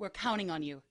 We're counting on you.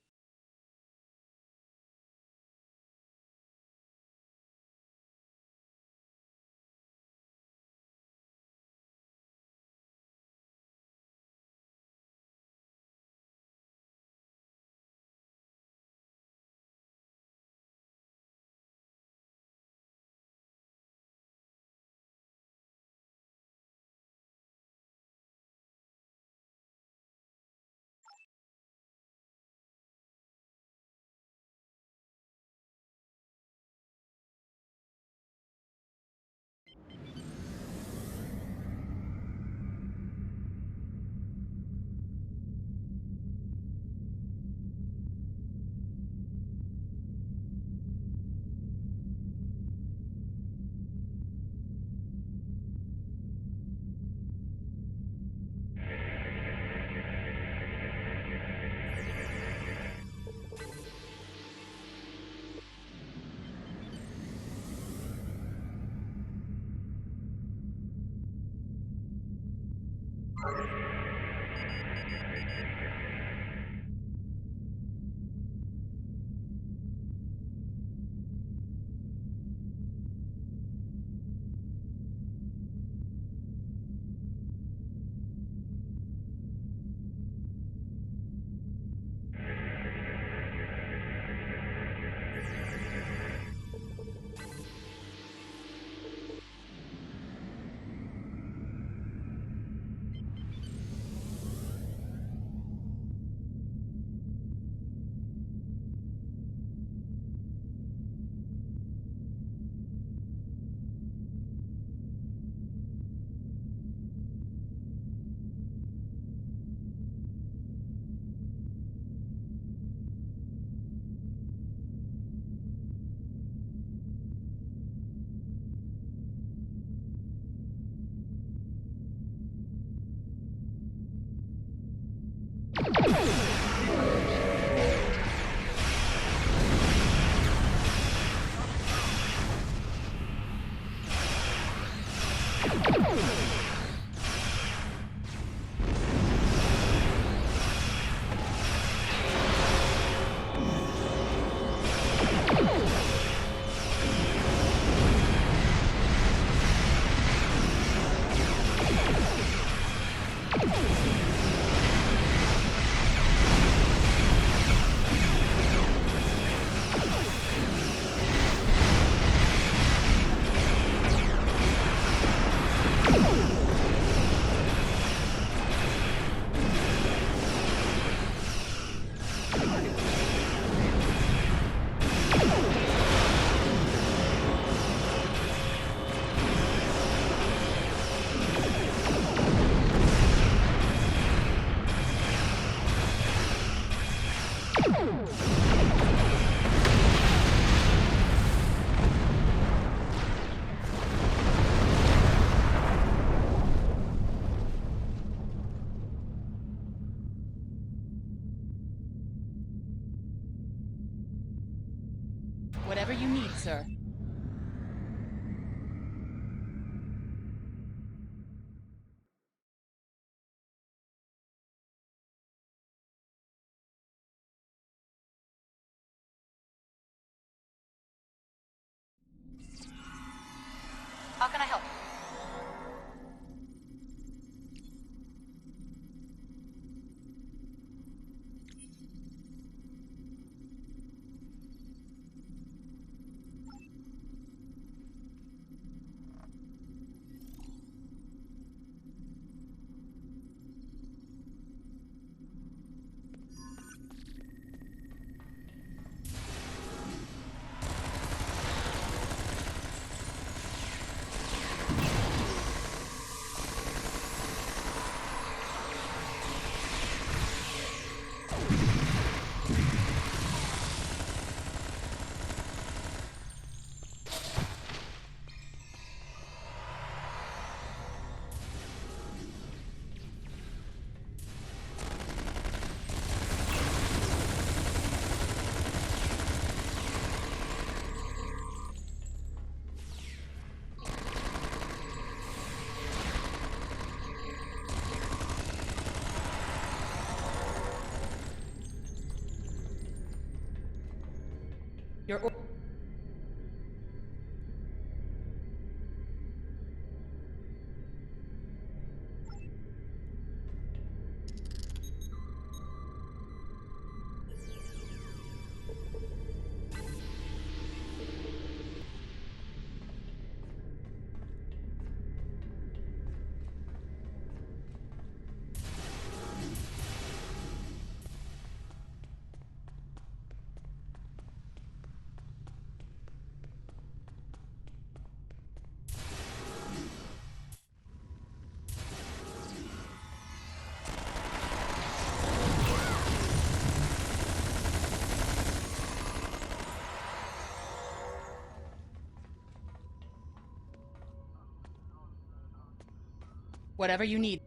Whatever you need.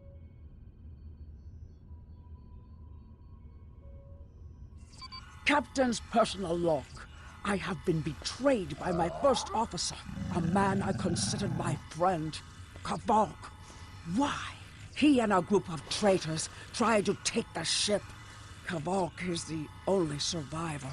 Captain's personal log. I have been betrayed by my first officer, a man I considered my friend, Kavok. Why? He and a group of traitors tried to take the ship. Kavok is the only survivor.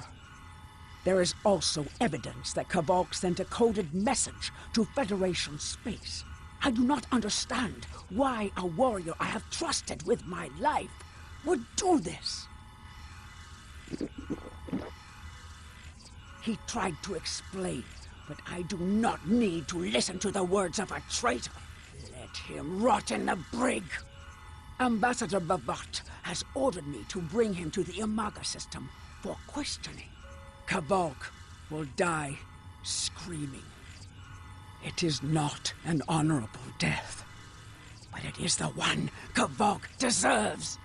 There is also evidence that Kavok sent a coded message to Federation space. I do not understand why a warrior I have trusted with my life would do this. He tried to explain, but I do not need to listen to the words of a traitor. Let him rot in the brig. Ambassador Bavat has ordered me to bring him to the Imaga system for questioning. Kavok will die screaming. It is not an honorable death, but it is the one Kavok deserves.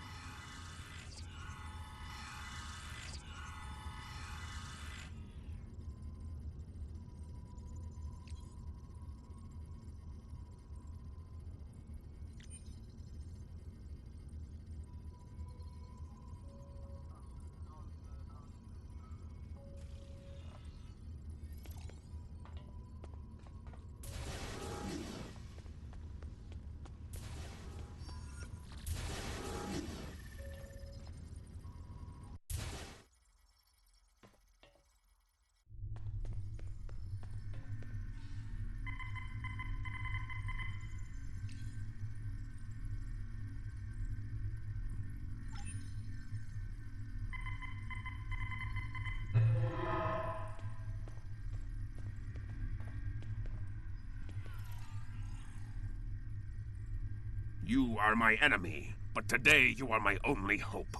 You are my enemy, but today you are my only hope.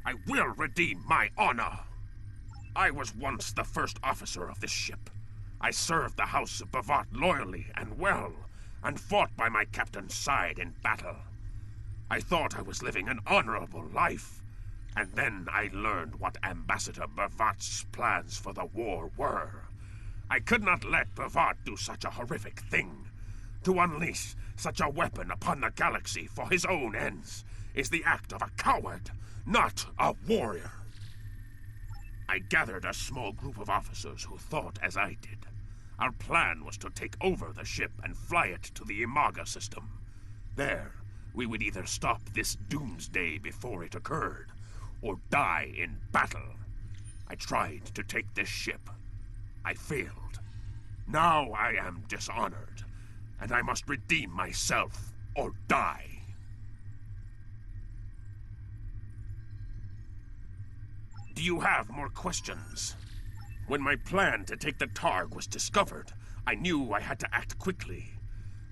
I will redeem my honor! I was once the first officer of this ship. I served the House of Bavat loyally and well, and fought by my captain's side in battle. I thought I was living an honorable life, and then I learned what Ambassador Bavat's plans for the war were. I could not let Bavat do such a horrific thing. To unleash such a weapon upon the galaxy for his own ends is the act of a coward, not a warrior. I gathered a small group of officers who thought as I did. Our plan was to take over the ship and fly it to the Imaga system. There, we would either stop this doomsday before it occurred, or die in battle. I tried to take this ship. I failed. Now I am dishonored, and I must redeem myself or die. Do you have more questions? When my plan to take the Targ was discovered, I knew I had to act quickly.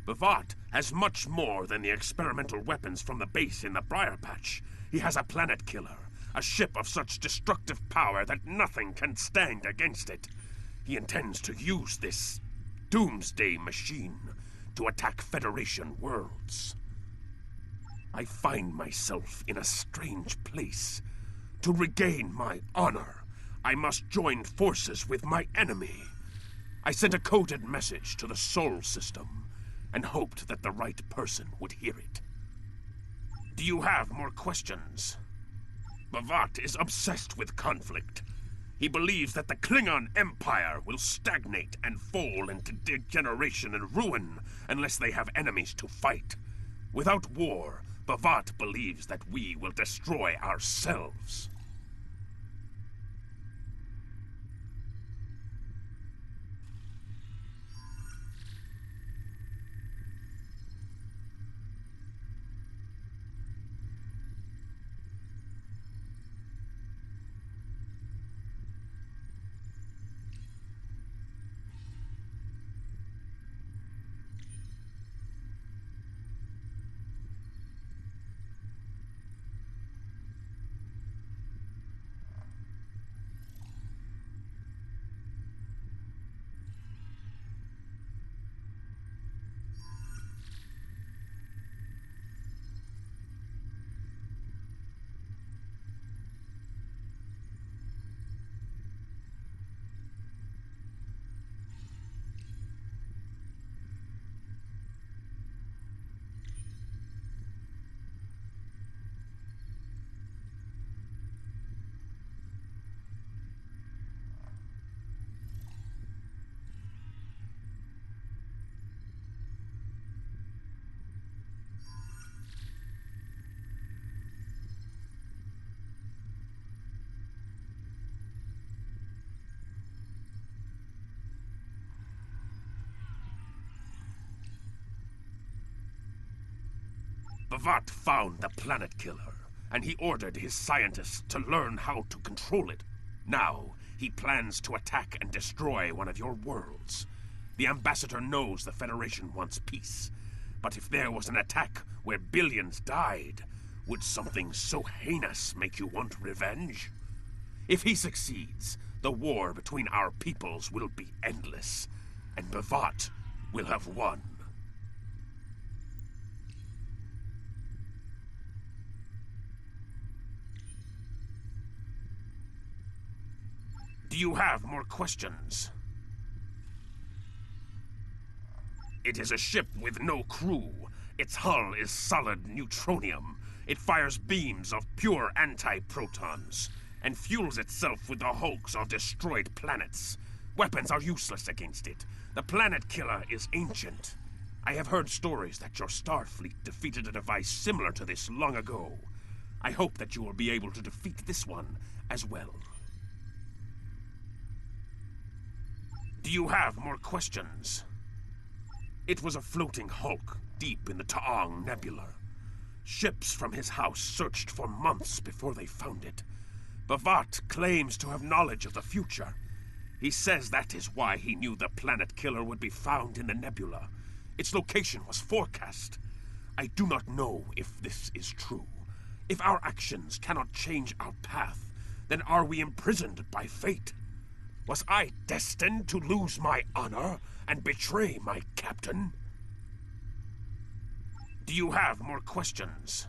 Bavat has much more than the experimental weapons from the base in the Briar Patch. He has a planet killer, a ship of such destructive power that nothing can stand against it. He intends to use this doomsday machine to attack Federation worlds. I find myself in a strange place. To regain my honor, I must join forces with my enemy. I sent a coded message to the Sol system and hoped that the right person would hear it. Do you have more questions? Bavat is obsessed with conflict. He believes that the Klingon Empire will stagnate and fall into degeneration and ruin unless they have enemies to fight. Without war, Bavat believes that we will destroy ourselves. Bavat found the Planet Killer, and he ordered his scientists to learn how to control it. Now, he plans to attack and destroy one of your worlds. The Ambassador knows the Federation wants peace, but if there was an attack where billions died, would something so heinous make you want revenge? If he succeeds, the war between our peoples will be endless, and Bavat will have won. Do you have more questions? It is a ship with no crew. Its hull is solid neutronium. It fires beams of pure anti-protons, and fuels itself with the hulks of destroyed planets. Weapons are useless against it. The Planet Killer is ancient. I have heard stories that your Starfleet defeated a device similar to this long ago. I hope that you will be able to defeat this one as well. Do you have more questions? It was a floating hulk deep in the Taong Nebula. Ships from his house searched for months before they found it. Bavat claims to have knowledge of the future. He says that is why he knew the Planet Killer would be found in the nebula. Its location was forecast. I do not know if this is true. If our actions cannot change our path, then are we imprisoned by fate? Was I destined to lose my honor and betray my captain? Do you have more questions?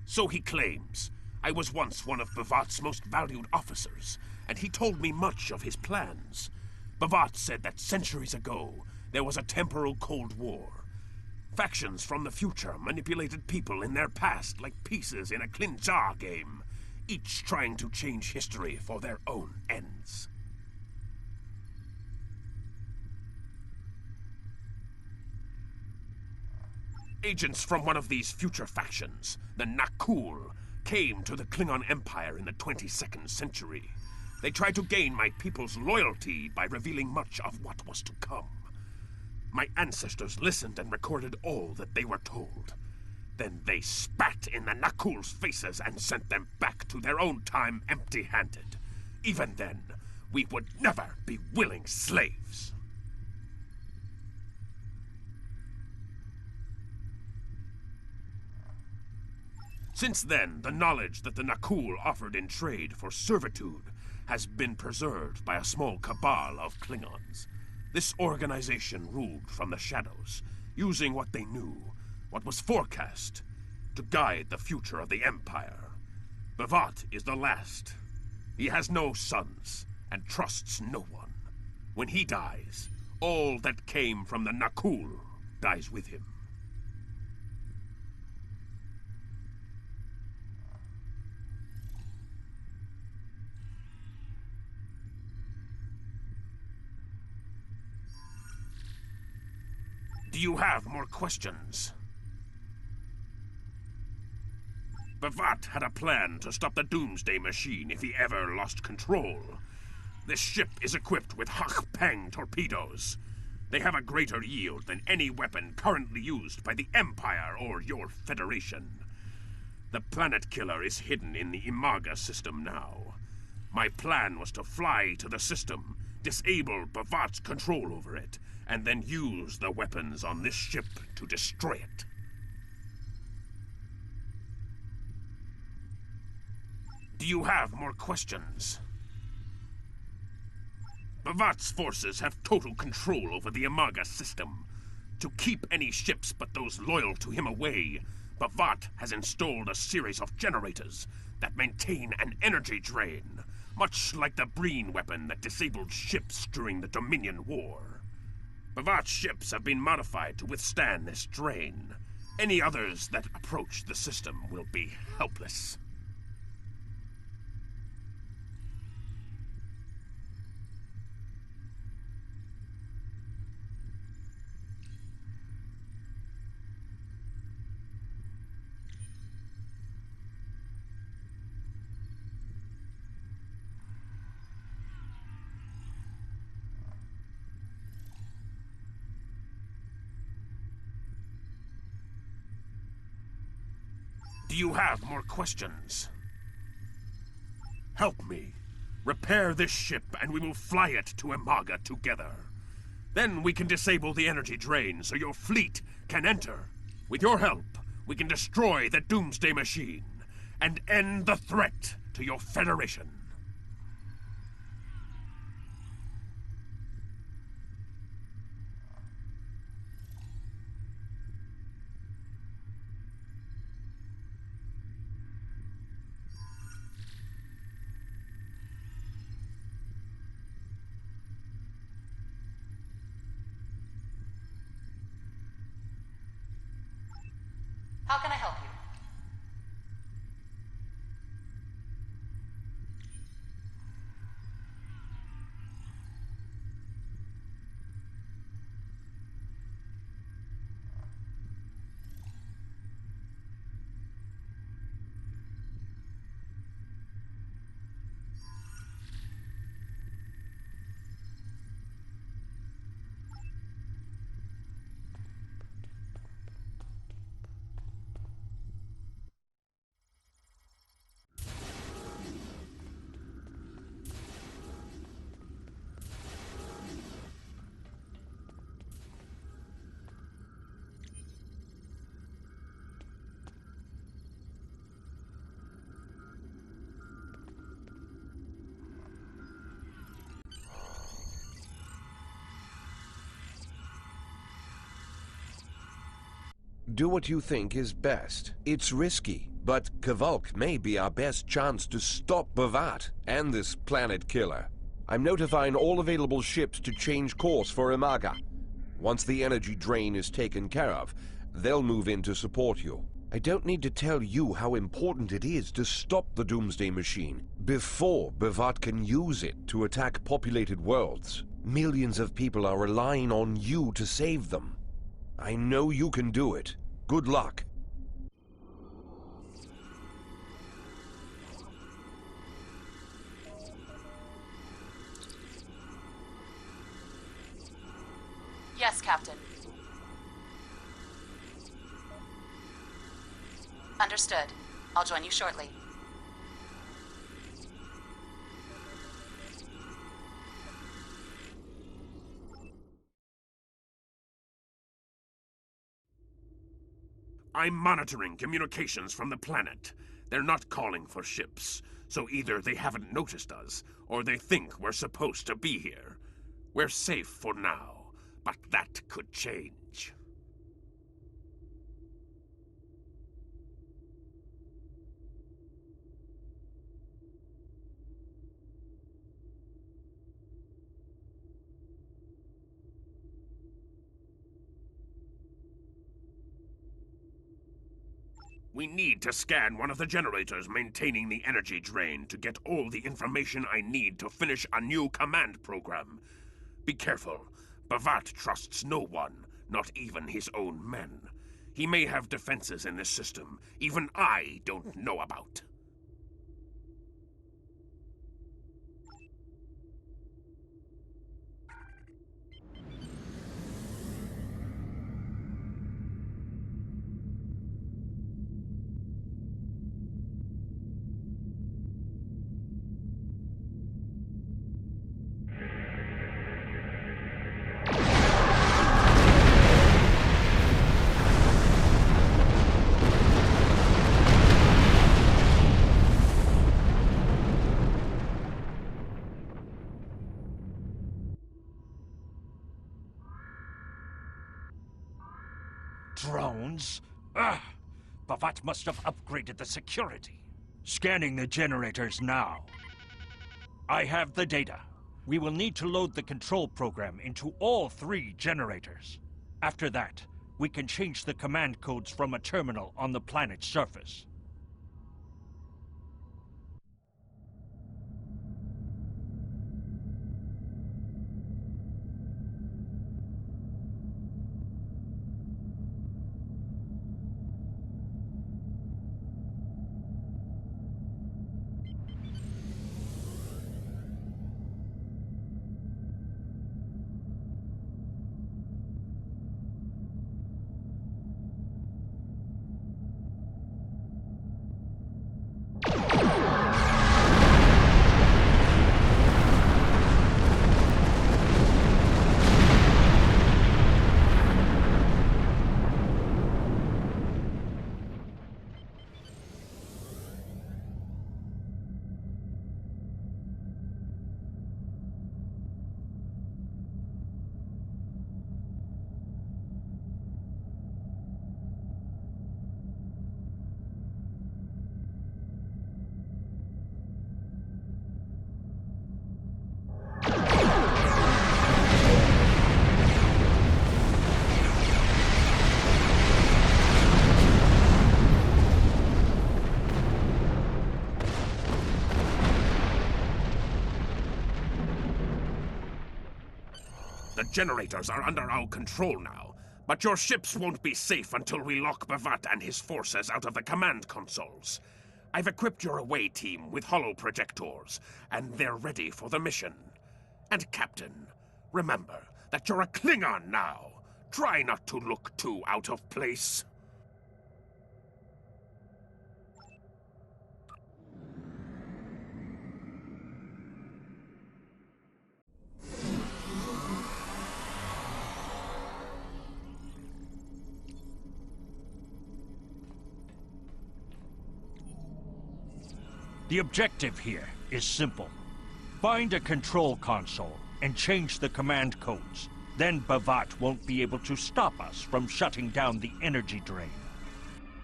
So he claims. I was once one of Bavat's most valued officers, and he told me much of his plans. Bavat said that centuries ago, there was a temporal Cold War. Factions from the future manipulated people in their past like pieces in a Klinja game, each trying to change history for their own ends. Agents from one of these future factions, the Nakul, came to the Klingon Empire in the 22nd century. They tried to gain my people's loyalty by revealing much of what was to come. My ancestors listened and recorded all that they were told. Then they spat in the Nakul's faces and sent them back to their own time empty-handed. Even then, we would never be willing slaves. Since then, the knowledge that the Nakul offered in trade for servitude has been preserved by a small cabal of Klingons. This organization ruled from the shadows, using what they knew, what was forecast, to guide the future of the Empire. Bavat is the last. He has no sons, and trusts no one. When he dies, all that came from the Nakul dies with him. Do you have more questions? Bavat had a plan to stop the Doomsday Machine if he ever lost control. This ship is equipped with Hak-Peng torpedoes. They have a greater yield than any weapon currently used by the Empire or your Federation. The Planet Killer is hidden in the Imaga system now. My plan was to fly to the system, disable Bavat's control over it, and then use the weapons on this ship to destroy it. Do you have more questions? Bavat's forces have total control over the Imaga system. To keep any ships but those loyal to him away, Bavat has installed a series of generators that maintain an energy drain, much like the Breen weapon that disabled ships during the Dominion War. Bavat's ships have been modified to withstand this drain. Any others that approach the system will be helpless. Do you have more questions? Help me. Repair this ship and we will fly it to Imaga together. Then we can disable the energy drain so your fleet can enter. With your help, we can destroy the Doomsday Machine and end the threat to your Federation. How can I help you? Do what you think is best. It's risky, but Kvolk may be our best chance to stop Bavat and this planet killer. I'm notifying all available ships to change course for Imaga. Once the energy drain is taken care of, they'll move in to support you. I don't need to tell you how important it is to stop the Doomsday Machine before Bavat can use it to attack populated worlds. Millions of people are relying on you to save them. I know you can do it. Good luck. Yes, Captain. Understood. I'll join you shortly. I'm monitoring communications from the planet. They're not calling for ships, so either they haven't noticed us, or they think we're supposed to be here. We're safe for now, but that could change. We need to scan one of the generators maintaining the energy drain to get all the information I need to finish a new command program. Be careful. Bavat trusts no one, not even his own men. He may have defenses in this system even I don't know about. Drones? Ugh! Bavat must have upgraded the security. Scanning the generators now. I have the data. We will need to load the control program into all 3 generators. After that, we can change the command codes from a terminal on the planet's surface. The generators are under our control now, but your ships won't be safe until we lock Bavat and his forces out of the command consoles. I've equipped your away team with holo projectors, and they're ready for the mission. And Captain, remember that you're a Klingon now. Try not to look too out of place. The objective here is simple. Find a control console and change the command codes. Then Bavat won't be able to stop us from shutting down the energy drain.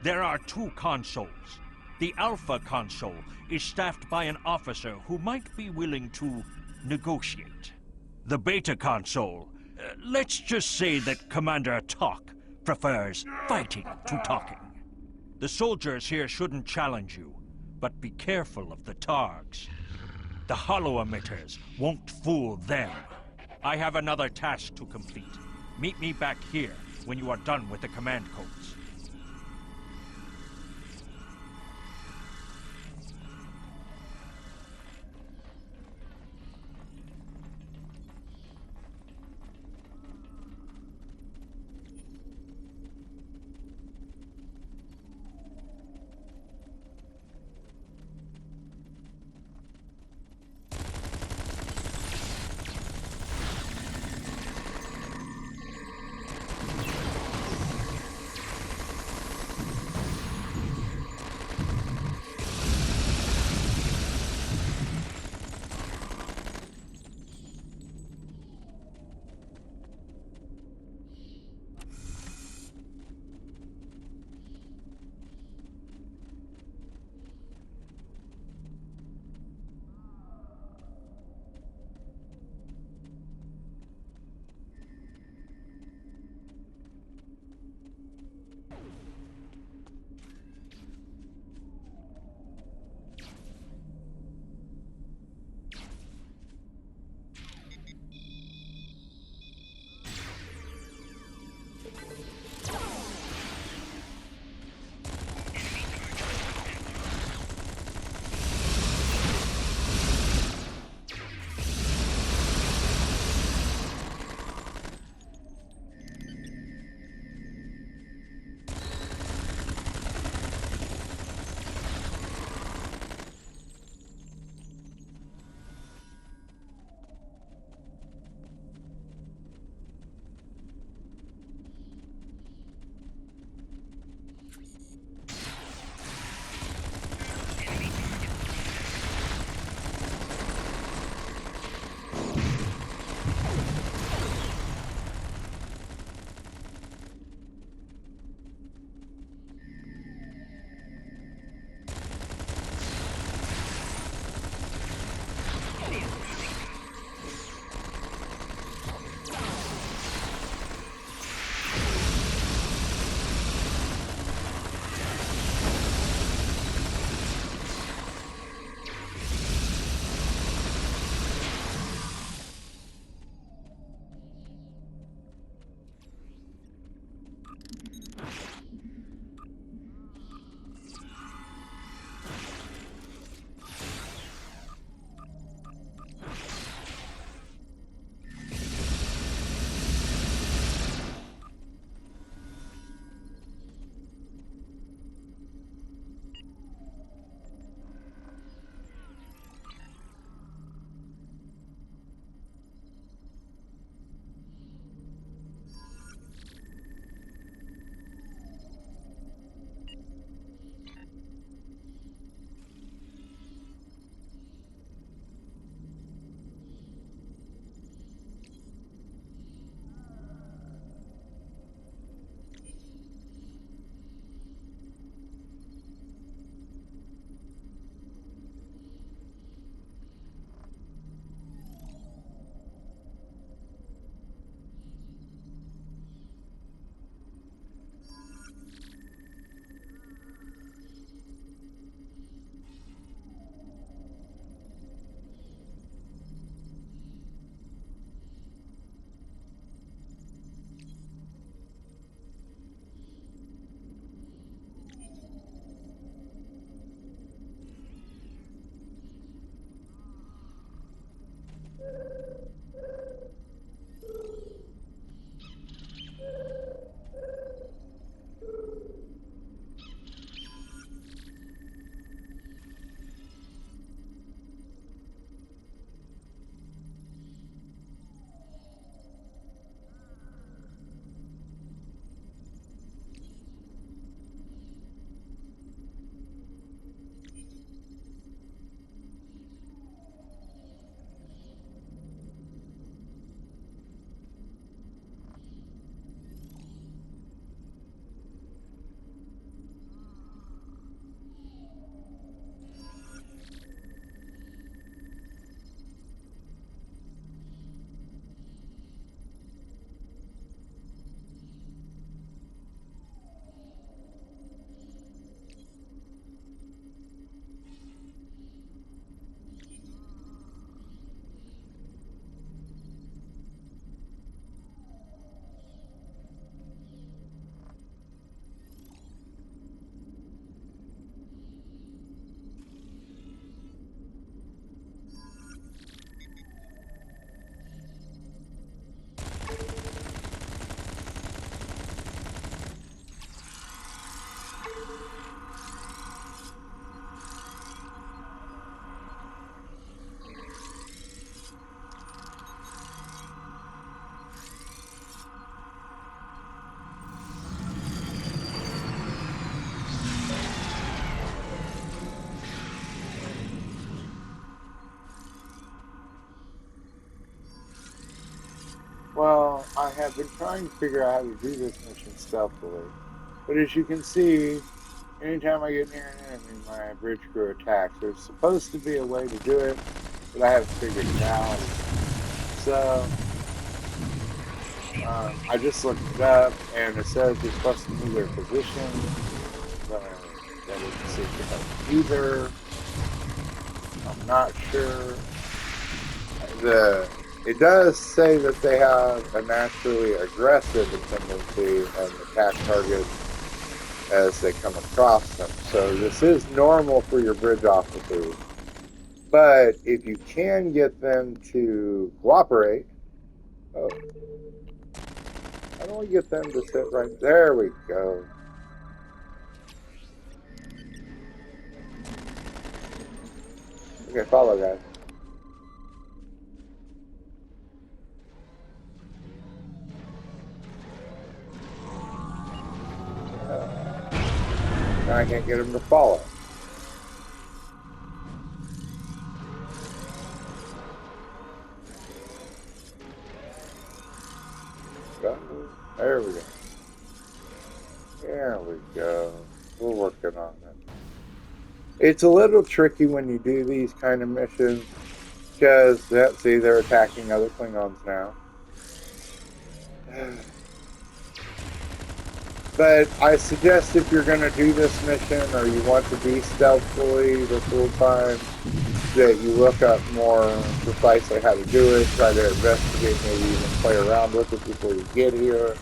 There are two consoles. The Alpha console is staffed by an officer who might be willing to negotiate. The Beta console, let's just say that Commander Talk prefers fighting to talking. The soldiers here shouldn't challenge you, but be careful of the Targs. The holo emitters won't fool them. I have another task to complete. Meet me back here when you are done with the command codes. Well, I have been trying to figure out how to do this mission stealthily. But as you can see, anytime I get near an enemy, my bridge crew attacks. There's supposed to be a way to do it, but I haven't figured it out. So, I just looked it up, and it says you're supposed to move their position. But that doesn't seem to help either. I'm not sure. It does say that they have a naturally aggressive tendency and attack targets as they come across them. So this is normal for your bridge officers. But if you can get them to cooperate, how do we get them to sit right there? We go. Okay, follow, guys. Now I can't get them to follow. There we go. There we go. We're working on it. It's a little tricky when you do these kind of missions because, see, they're attacking other Klingons now. But I suggest if you're going to do this mission or you want to be stealthily the full time, that you look up more precisely how to do it, try to investigate, maybe even play around with it before you get here.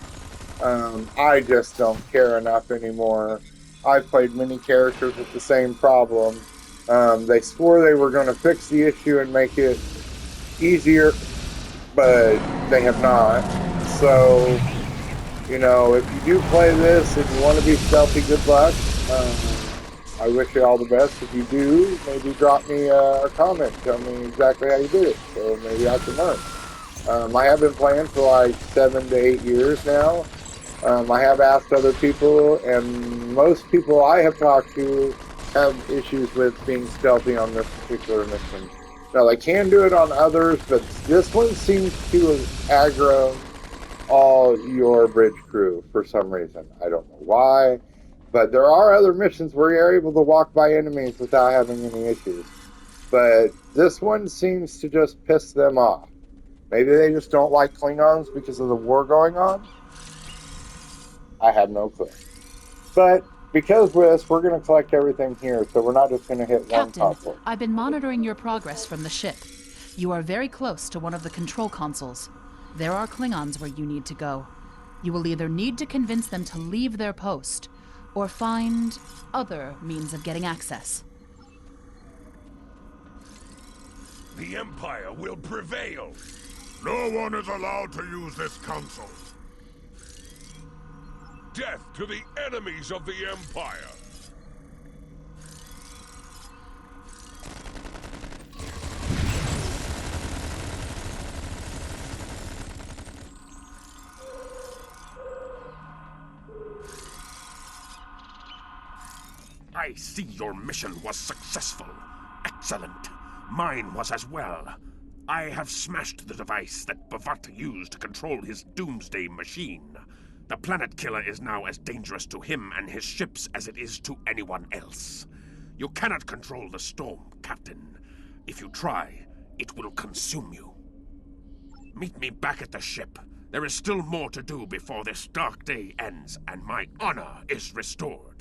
I just don't care enough anymore. I've played many characters with the same problem. They swore they were going to fix the issue and make it easier, but they have not. So, you know, if you do play this and you want to be stealthy, good luck. I wish you all the best. If you do, maybe drop me a comment. Tell me exactly how you did it, so maybe I can learn. I have been playing for like 7 to 8 years now. I have asked other people, and most people I have talked to have issues with being stealthy on this particular mission. Now, they can do it on others, but this one seems to aggro all your bridge crew for some reason. I don't know why, but there are other missions where you're able to walk by enemies without having any issues. But this one seems to just piss them off. Maybe they just don't like Klingons because of the war going on. I have no clue. But because with us, we're going to collect everything here, so we're not just going to hit one Captain, console. I've been monitoring your progress from the ship. You are very close to one of the control consoles. There are Klingons where you need to go. You will either need to convince them to leave their post, or find other means of getting access. The Empire will prevail. No one is allowed to use this console. Death to the enemies of the Empire. I see your mission was successful. Excellent. Mine was as well. I have smashed the device that Bavat used to control his doomsday machine. The planet killer is now as dangerous to him and his ships as it is to anyone else. You cannot control the storm, Captain. If you try, it will consume you. Meet me back at the ship. There is still more to do before this dark day ends and my honor is restored.